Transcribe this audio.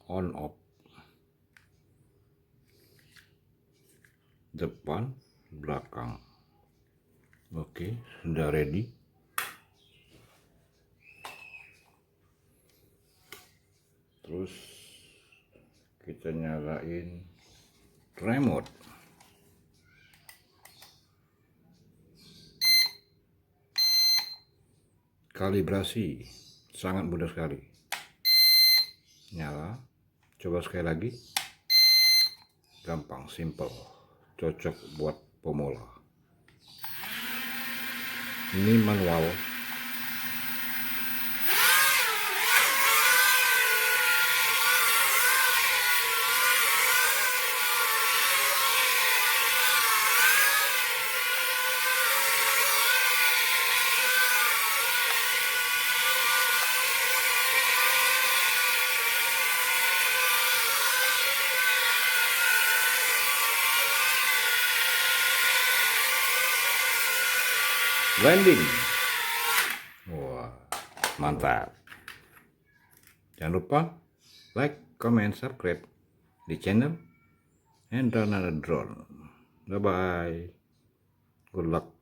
on off, depan belakang. Oke, sudah ready. Terus kita nyalain remote. Kalibrasi sangat mudah sekali. Nyala, coba sekali lagi. Gampang, simple, cocok buat pemula. Ini manual. Landing. Wah, mantap. Jangan lupa like, comment, subscribe di channel and another drone. Bye bye. Good luck.